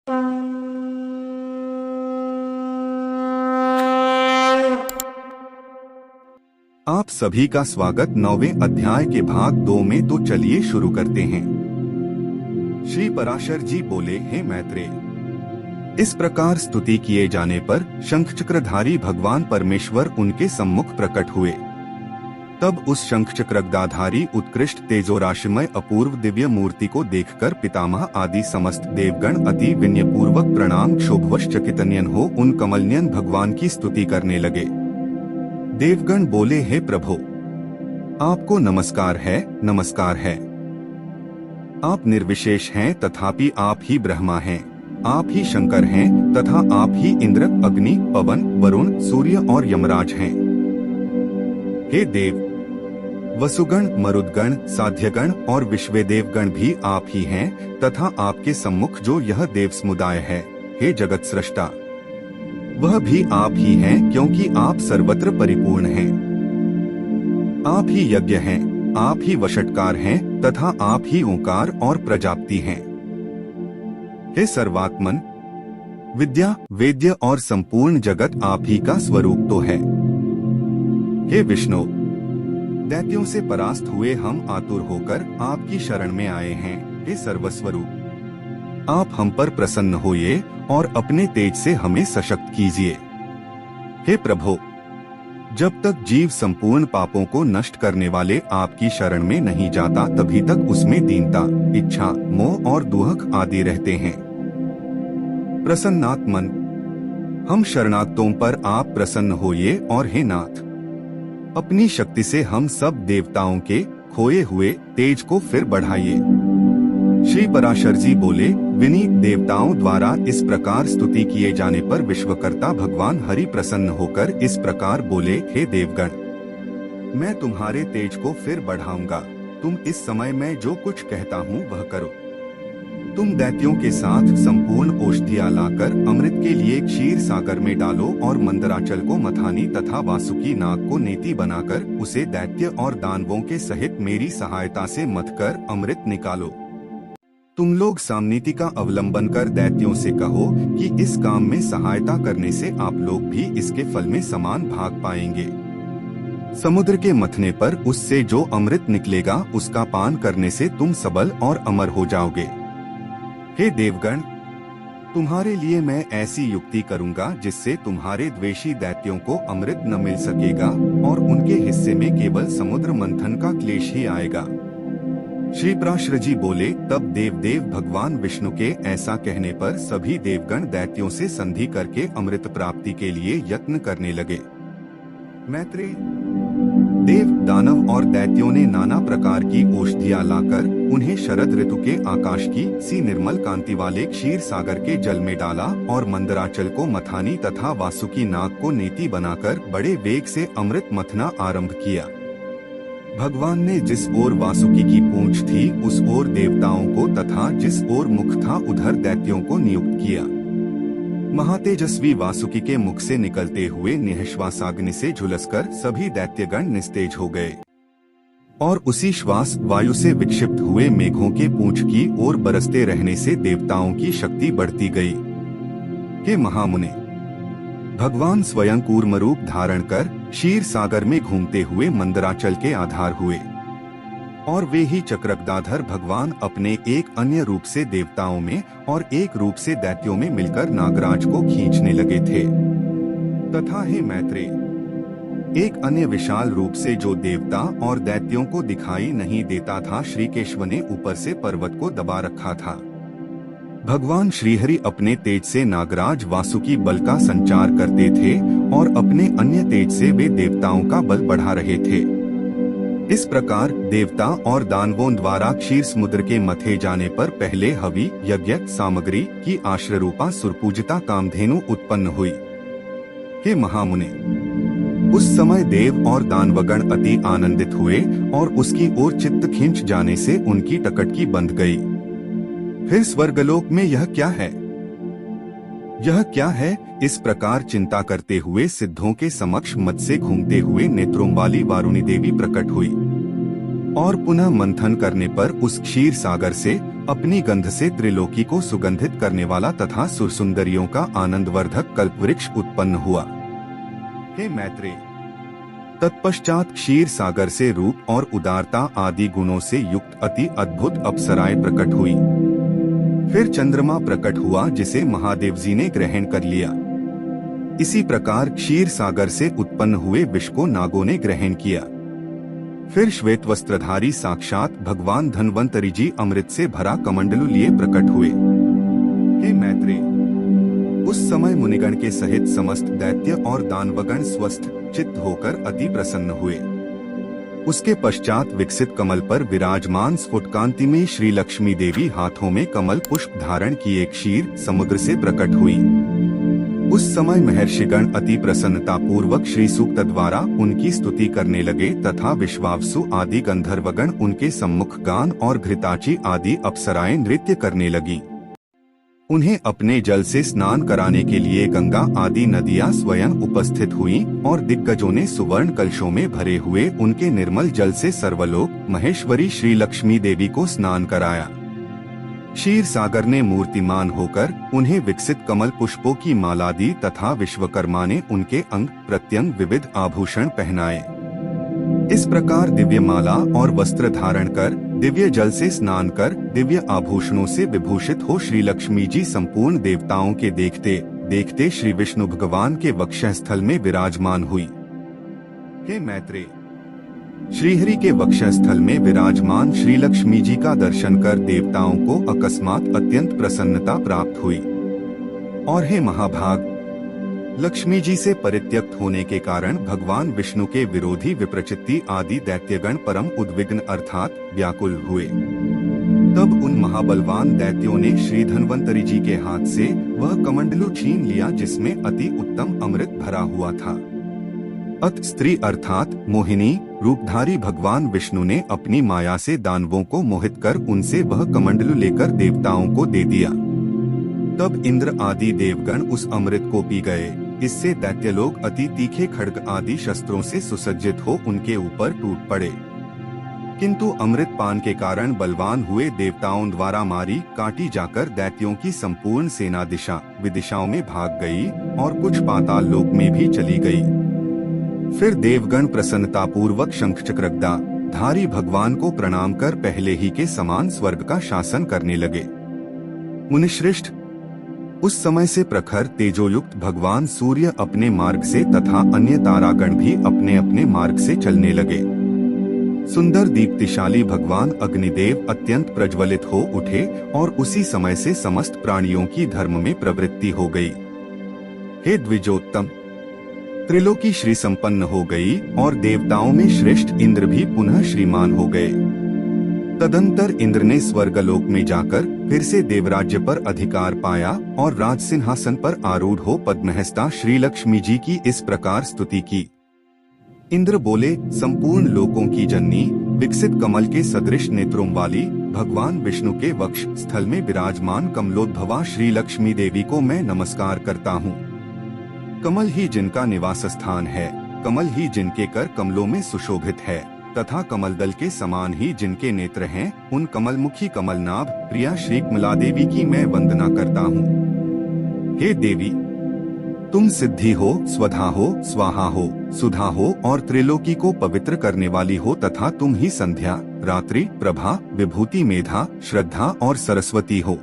आप सभी का स्वागत 9वें अध्याय के भाग 2 में। तो चलिए शुरू करते हैं। श्री पराशर जी बोले, हे मैत्रेय, इस प्रकार स्तुति किए जाने पर शंखचक्रधारी भगवान परमेश्वर उनके सम्मुख प्रकट हुए। तब उस शंखचक्रगदाधारी उत्कृष्ट तेजोराशिमय अपूर्व दिव्य मूर्ति को देखकर पितामह आदि समस्त देवगण अति विनयपूर्वक प्रणाम क्षोभवश चकितनयन हो उन कमलनयन भगवान की स्तुति करने लगे। देवगण बोले, हे प्रभो, आपको नमस्कार है, नमस्कार है। आप निर्विशेष हैं, तथापि आप ही ब्रह्मा हैं, आप ही शंकर हैं, तथा आप ही इंद्र, अग्नि, पवन, वरुण, सूर्य और यमराज हैं। हे देव, वसुगण, मरुदगण, साध्यगण और विश्वेदेवगण भी आप ही हैं, तथा आपके सम्मुख जो यह देव समुदाय है, हे जगत सृष्टा, वह भी आप ही हैं, क्योंकि आप सर्वत्र परिपूर्ण हैं। आप ही यज्ञ हैं, आप ही वषटकार हैं, तथा आप ही ओंकार और प्रजापति हैं। हे सर्वात्मन, विद्या, वेद्य और संपूर्ण जगत आप ही का स्वरूप तो है। हे विष्णु, दैत्यों से परास्त हुए हम आतुर होकर आपकी शरण में आए हैं। हे सर्वस्वरूप, आप हम पर प्रसन्न होइए और अपने तेज से हमें सशक्त कीजिए। हे प्रभु, जब तक जीव संपूर्ण पापों को नष्ट करने वाले आपकी शरण में नहीं जाता, तभी तक उसमें दीनता, इच्छा, मोह और दुहक आदि रहते हैं। प्रसन्नात्मन, हम शरणागतों पर आप प्रसन्न होइए और हे नाथ, अपनी शक्ति से हम सब देवताओं के खोए हुए तेज को फिर बढ़ाइए। श्री पराशर जी बोले, विनीत देवताओं द्वारा इस प्रकार स्तुति किए जाने पर विश्वकर्ता भगवान हरि प्रसन्न होकर इस प्रकार बोले, हे देवगण, मैं तुम्हारे तेज को फिर बढ़ाऊंगा। तुम इस समय मैं जो कुछ कहता हूँ वह करो। तुम दैत्यों के साथ संपूर्ण औषधियां लाकर अमृत के लिए क्षीर सागर में डालो और मंदराचल को मथानी तथा वासुकी नाग को नेति बनाकर उसे दैत्य और दानवों के सहित मेरी सहायता से मथकर अमृत निकालो। तुम लोग सामनीति का अवलंबन कर दैत्यों से कहो कि इस काम में सहायता करने से आप लोग भी इसके फल में समान भाग पाएंगे। समुद्र के मथने पर उससे जो अमृत निकलेगा उसका पान करने से तुम सबल और अमर हो जाओगे। हे देवगण, तुम्हारे लिए मैं ऐसी युक्ति करूंगा जिससे तुम्हारे द्वेषी दैत्यों को अमृत न मिल सकेगा और उनके हिस्से में केवल समुद्र मंथन का क्लेश ही आएगा। श्री पराशर जी बोले, तब देव भगवान विष्णु के ऐसा कहने पर सभी देवगण दैत्यों से संधि करके अमृत प्राप्ति के लिए यत्न करने लगे। मैत्रेय, देव, दानव और दैत्यों ने नाना प्रकार की औषधियां लाकर उन्हें शरद ऋतु के आकाश की सी निर्मल कांति वाले क्षीर सागर के जल में डाला और मंदराचल को मथानी तथा वासुकी नाग को नेति बनाकर बड़े वेग से अमृत मथना आरंभ किया। भगवान ने जिस ओर वासुकी की पूंछ थी उस ओर देवताओं को तथा जिस ओर मुख था उधर दैत्यों को नियुक्त किया। महातेजस्वी वासुकी के मुख से निकलते हुए निःश्वासाग्नि से झुलसकर सभी दैत्यगण निस्तेज हो गए और उसी श्वास वायु से विक्षिप्त हुए मेघों के पूंछ की ओर बरसते रहने से देवताओं की शक्ति बढ़ती गई। हे महामुने, भगवान स्वयं कूर्म रूप धारण कर क्षीर सागर में घूमते हुए मंदराचल के आधार हुए और वे ही चक्रगदाधर भगवान अपने एक अन्य रूप से देवताओं में और एक रूप से दैत्यों में मिलकर नागराज को खींचने लगे थे। तथा हे मैत्रेय, एक अन्य विशाल रूप से जो देवता और दैत्यों को दिखाई नहीं देता था, श्री केशव ने ऊपर से पर्वत को दबा रखा था। भगवान श्रीहरि अपने तेज से नागराज वासुकी बल का संचार करते थे और अपने अन्य तेज से वे देवताओं का बल बढ़ा रहे थे। इस प्रकार देवता और दानवों द्वारा क्षीर समुद्र के मथे जाने पर पहले हवि यज्ञ सामग्री की आश्रय रूपा सुरपूजिता कामधेनु उत्पन्न हुई। हे महामुने, उस समय देव और दानवगण अति आनंदित हुए और उसकी ओर चित्त खींच जाने से उनकी टकटकी बंध गई। फिर स्वर्गलोक में यह क्या है, यह क्या है, इस प्रकार चिंता करते हुए सिद्धों के समक्ष मत से घूमते हुए नेत्रों वाली वारुणी देवी प्रकट हुई। और पुनः मंथन करने पर उस क्षीर सागर से अपनी गंध से त्रिलोकी को सुगंधित करने वाला तथा सुरसुंदरियों का आनंदवर्धक कल्पवृक्ष उत्पन्न हुआ। हे मैत्रेय, तत्पश्चात क्षीर सागर से रूप और उदारता आदि गुणों से युक्त अति अद्भुत अप्सराएं प्रकट हुई। फिर चंद्रमा प्रकट हुआ जिसे महादेव जी ने ग्रहण कर लिया। इसी प्रकार क्षीर सागर से उत्पन्न हुए विष को नागों ने ग्रहण किया। फिर श्वेत वस्त्रधारी साक्षात भगवान धन्वंतरी जी अमृत से भरा कमंडलू लिए प्रकट हुए। हे मैत्रेय, उस समय मुनिगण के सहित समस्त दैत्य और दानवगण स्वस्थ चित्त होकर अति प्रसन्न हुए। उसके पश्चात विकसित कमल पर विराजमान स्फुटकांति में श्री लक्ष्मी देवी हाथों में कमल पुष्प धारण किए क्षीर समुद्र से प्रकट हुई। उस समय महर्षिगण अति प्रसन्नता पूर्वक श्री सूक्त द्वारा उनकी स्तुति करने लगे तथा विश्वावसु आदि गंधर्वगण उनके सम्मुख गान और घृताची आदि अप्सराएं नृत्य करने लगी। उन्हें अपने जल से स्नान कराने के लिए गंगा आदि नदियां स्वयं उपस्थित हुईं और दिग्गजों ने सुवर्ण कलशों में भरे हुए उनके निर्मल जल से सर्वलोक महेश्वरी श्री लक्ष्मी देवी को स्नान कराया। क्षीर सागर ने मूर्तिमान होकर उन्हें विकसित कमल पुष्पों की माला दी तथा विश्वकर्मा ने उनके अंग प्रत्यंग विविध आभूषण पहनाए। इस प्रकार दिव्य माला और वस्त्र धारण कर दिव्य जल से स्नान कर दिव्य आभूषणों से विभूषित हो श्री लक्ष्मी जी संपूर्ण देवताओं के देखते देखते श्री विष्णु भगवान के वक्षस्थल में विराजमान हुई। हे मैत्रेय, श्रीहरि के वक्षस्थल में विराजमान श्री लक्ष्मी जी का दर्शन कर देवताओं को अकस्मात अत्यंत प्रसन्नता प्राप्त हुई। और हे महाभाग, लक्ष्मी जी से परित्यक्त होने के कारण भगवान विष्णु के विरोधी विप्रचित्ति आदि दैत्यगण परम उद्विग्न अर्थात व्याकुल हुए। तब उन महाबलवान दैत्यों ने श्री धन्वंतरी जी के हाथ से वह कमंडलू छीन लिया जिसमें अति उत्तम अमृत भरा हुआ था। अत स्त्री अर्थात मोहिनी रूपधारी भगवान विष्णु ने अपनी माया से दानवों को मोहित कर उनसे वह कमंडलू लेकर देवताओं को दे दिया। तब इंद्र आदि देवगण उस अमृत को पी गए। इससे दैत्य लोग अति तीखे खड्ग आदि शस्त्रों से सुसज्जित हो उनके ऊपर टूट पड़े। किंतु अमृत पान के कारण बलवान हुए देवताओं द्वारा मारी काटी जाकर दैत्यों की संपूर्ण सेना दिशा विदिशाओं में भाग गई और कुछ पाताल लोक में भी चली गई। फिर देवगण प्रसन्नता पूर्वक शंख चक्र गदा धारी भगवान को प्रणाम कर पहले ही के समान स्वर्ग का शासन करने लगे। मुनिश्रेष्ठ, उस समय से प्रखर तेजोयुक्त भगवान सूर्य अपने मार्ग से तथा अन्य तारागण भी अपने अपने मार्ग से चलने लगे। सुंदर दीप्तिशाली भगवान अग्निदेव अत्यंत प्रज्वलित हो उठे और उसी समय से समस्त प्राणियों की धर्म में प्रवृत्ति हो गई। हे द्विजोत्तम, त्रिलोकी श्री संपन्न हो गई और देवताओं में श्रेष्ठ इंद्र भी पुनः श्रीमान हो गए। तदंतर इंद्र ने स्वर्गलोक में जाकर फिर से देवराज्य पर अधिकार पाया और राज सिंहासन पर आरूढ़ हो पद्महस्ता श्री लक्ष्मी जी की इस प्रकार स्तुति की। इंद्र बोले, संपूर्ण लोकों की जननी विकसित कमल के सदृश नेत्रों वाली भगवान विष्णु के वक्ष स्थल में विराजमान कमलोद्भवा श्री लक्ष्मी देवी को मैं नमस्कार करता हूँ। कमल ही जिनका निवास स्थान है, कमल ही जिनके कर कमलों में सुशोभित है तथा कमल दल के समान ही जिनके नेत्र हैं, उन कमलमुखी कमलनाभ प्रिया श्री कमला देवी की मैं वंदना करता हूँ। हे देवी, तुम सिद्धि हो, स्वधा हो, स्वाहा हो, सुधा हो और त्रिलोकी को पवित्र करने वाली हो तथा तुम ही संध्या, रात्रि, प्रभा, विभूति, मेधा, श्रद्धा और सरस्वती हो।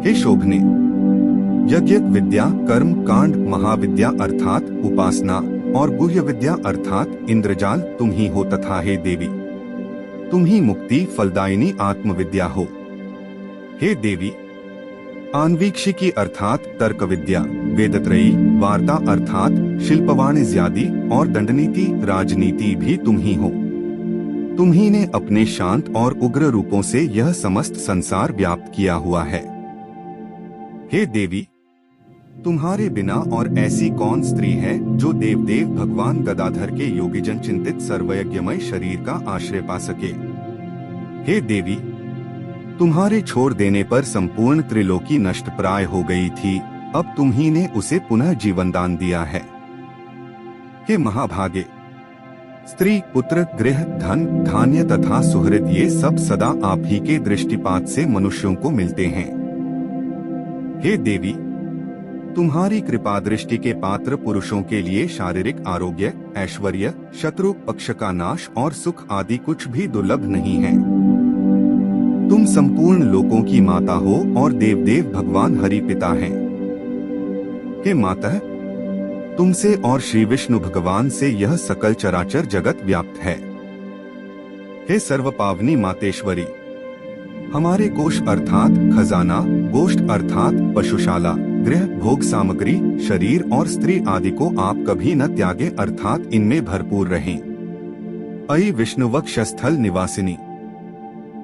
हे शोभने, यज्ञ विद्या, कर्म कांड, महाविद्या अर्थात उपासना और गुह्य विद्या अर्थात इंद्रजाल तुम ही हो तथा हे देवी, तुम ही मुक्ति फलदायिनी आत्मविद्या हो। हे देवी, आन्वीक्षिकी अर्थात तर्क विद्या, वेदत्रयी, वार्ता अर्थात शिल्पवाणिज्यादि और दंडनीति राजनीति भी तुम ही हो। तुम ही ने अपने शांत और उग्र रूपों से यह समस्त संसार व्याप्त किया हुआ है। हे देवी, तुम्हारे बिना और ऐसी कौन स्त्री है जो देवदेव भगवान गदाधर के योगीजन चिंतित सर्वयज्ञमय शरीर का आश्रय पा सके। हे देवी, तुम्हारे छोड़ देने पर संपूर्ण त्रिलोकी नष्ट प्राय हो गई थी, अब तुम ही ने उसे पुनः जीवन दान दिया है। हे महाभागे, स्त्री, पुत्र, गृह, धन, धान्य तथा सुहृद ये सब सदा आप ही के दृष्टिपात से मनुष्यों को मिलते हैं। हे देवी, तुम्हारी कृपा दृष्टि के पात्र पुरुषों के लिए शारीरिक आरोग्य, ऐश्वर्य, शत्रु पक्ष का नाश और सुख आदि कुछ भी दुर्लभ नहीं है। तुम संपूर्ण लोकों की माता हो और देवदेव भगवान हरि पिता हैं। हे माता, तुमसे और श्री विष्णु भगवान से यह सकल चराचर जगत व्याप्त है। हे सर्वपावनी मातेश्वरी, हमारे कोष अर्थात खजाना, गोष्ठ अर्थात पशुशाला, गृह, भोग सामग्री, शरीर और स्त्री आदि को आप कभी न त्यागे अर्थात इनमें भरपूर रहें। अयि विष्णु वक्षस्थल निवासिनी,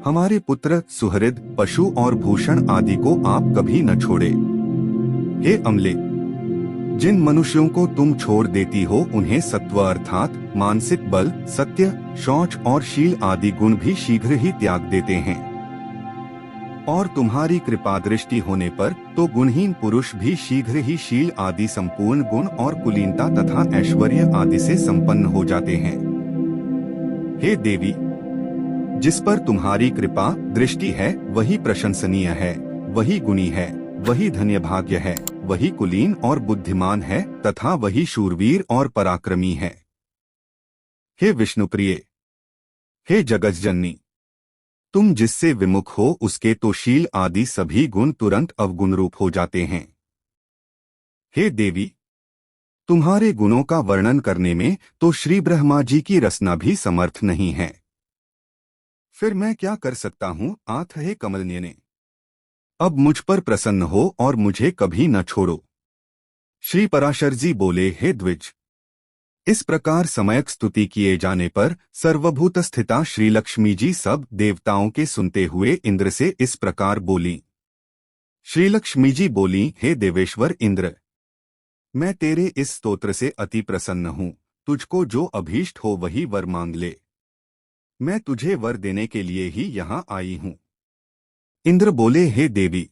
हमारे पुत्र, सुहृद, पशु और भूषण आदि को आप कभी न छोड़े। हे अमले, जिन मनुष्यों को तुम छोड़ देती हो उन्हें सत्व अर्थात मानसिक बल, सत्य, शौच और शील आदि गुण भी शीघ्र ही त्याग देते हैं। और तुम्हारी कृपा दृष्टि होने पर तो गुणहीन पुरुष भी शीघ्र ही शील आदि संपूर्ण गुण और कुलीनता तथा ऐश्वर्य आदि से संपन्न हो जाते हैं। हे देवी, जिस पर तुम्हारी कृपा दृष्टि है वही प्रशंसनीय है, वही गुणी है, वही धन्य भाग्य है, वही कुलीन और बुद्धिमान है तथा वही शूरवीर और पराक्रमी है। हे विष्णुप्रिय, हे जगज्जननी, तुम जिससे विमुख हो उसके तो शील आदि सभी गुण तुरंत अवगुण रूप हो जाते हैं। हे देवी, तुम्हारे गुणों का वर्णन करने में तो श्री ब्रह्मा जी की रसना भी समर्थ नहीं है। फिर मैं क्या कर सकता हूँ आथ हे कमलनयने, अब मुझ पर प्रसन्न हो और मुझे कभी न छोड़ो। श्री पराशर जी बोले, हे द्विज, इस प्रकार समयक स्तुति किए जाने पर सर्वभूत स्थिता श्री लक्ष्मी जी सब देवताओं के सुनते हुए इंद्र से इस प्रकार बोली। श्री लक्ष्मी जी बोली, हे देवेश्वर इंद्र, मैं तेरे इस स्तोत्र से अति प्रसन्न हूँ। तुझको जो अभीष्ट हो वही वर मांग ले। मैं तुझे वर देने के लिए ही यहाँ आई हूँ। इंद्र बोले, हे देवी,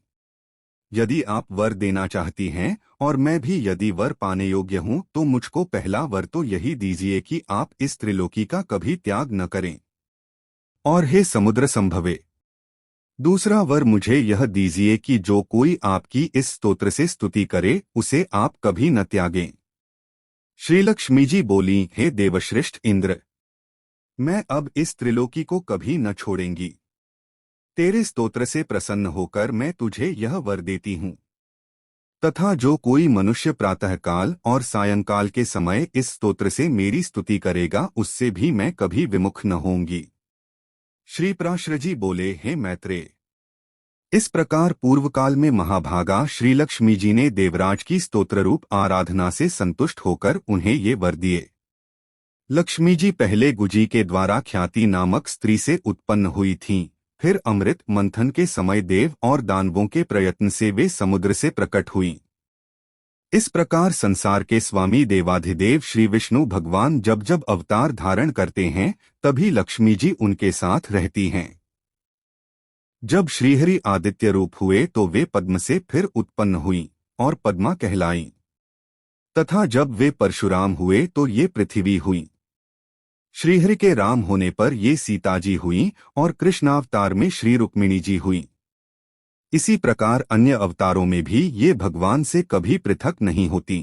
यदि आप वर देना चाहती हैं और मैं भी यदि वर पाने योग्य हूँ तो मुझको पहला वर तो यही दीजिए कि आप इस त्रिलोकी का कभी त्याग न करें। और हे समुद्र संभवे, दूसरा वर मुझे यह दीजिए कि जो कोई आपकी इस स्तोत्र से स्तुति करे उसे आप कभी न त्यागें। श्री लक्ष्मी जी बोली, हे देवश्रेष्ठ इंद्र, मैं अब इस त्रिलोकी को कभी न छोड़ेंगी। तेरे स्तोत्र से प्रसन्न होकर मैं तुझे यह वर देती हूँ। तथा जो कोई मनुष्य प्रातःकाल और सायंकाल के समय इस स्तोत्र से मेरी स्तुति करेगा उससे भी मैं कभी विमुख न होंगी। श्री पराशर जी बोले, हे मैत्रेय, इस प्रकार पूर्व काल में महाभागा श्री लक्ष्मी जी ने देवराज की स्तोत्र रूप आराधना से संतुष्ट होकर उन्हें ये वर दिए। लक्ष्मी जी पहले गुजी के द्वारा ख्याति नामक स्त्री से उत्पन्न हुई थीं। फिर अमृत मंथन के समय देव और दानवों के प्रयत्न से वे समुद्र से प्रकट हुईं। इस प्रकार संसार के स्वामी देवाधिदेव श्री विष्णु भगवान जब जब अवतार धारण करते हैं तभी लक्ष्मी जी उनके साथ रहती हैं। जब श्रीहरि आदित्य रूप हुए तो वे पद्म से फिर उत्पन्न हुईं और पद्मा कहलाईं। तथा जब वे परशुराम हुए तो ये पृथ्वी हुईं। श्रीहरि के राम होने पर ये सीता जी हुईं और कृष्णावतार में श्री रुक्मिणी जी हुईं। इसी प्रकार अन्य अवतारों में भी ये भगवान से कभी पृथक नहीं होती।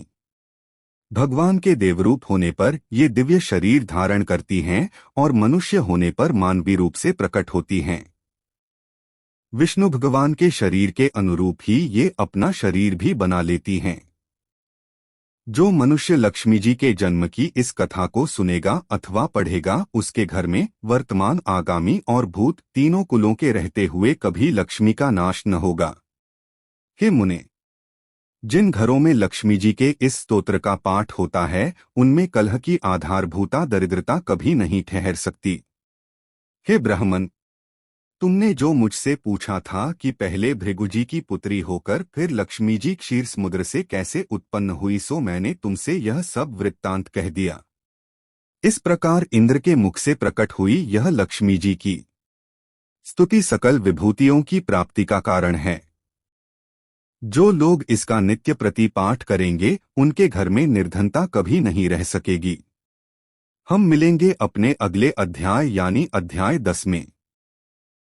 भगवान के देवरूप होने पर ये दिव्य शरीर धारण करती हैं और मनुष्य होने पर मानवी रूप से प्रकट होती हैं। विष्णु भगवान के शरीर के अनुरूप ही ये अपना शरीर भी बना लेती हैं। जो मनुष्य लक्ष्मी जी के जन्म की इस कथा को सुनेगा अथवा पढ़ेगा उसके घर में वर्तमान, आगामी और भूत तीनों कुलों के रहते हुए कभी लक्ष्मी का नाश न होगा। हे मुने, जिन घरों में लक्ष्मी जी के इस स्तोत्र का पाठ होता है उनमें कलह की आधारभूता दरिद्रता कभी नहीं ठहर सकती। हे ब्राह्मण, तुमने जो मुझसे पूछा था कि पहले भृगुजी की पुत्री होकर फिर लक्ष्मी जी क्षीर समुद्र से कैसे उत्पन्न हुई, सो मैंने तुमसे यह सब वृत्तांत कह दिया। इस प्रकार इंद्र के मुख से प्रकट हुई यह लक्ष्मी जी की स्तुति सकल विभूतियों की प्राप्ति का कारण है। जो लोग इसका नित्य प्रति पाठ करेंगे उनके घर में निर्धनता कभी नहीं रह सकेगी। हम मिलेंगे अपने अगले अध्याय यानी अध्याय 10 में।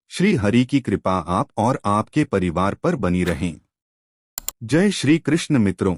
श्री हरि की कृपा आप और आपके परिवार पर बनी रहें। जय श्री कृष्ण मित्रों।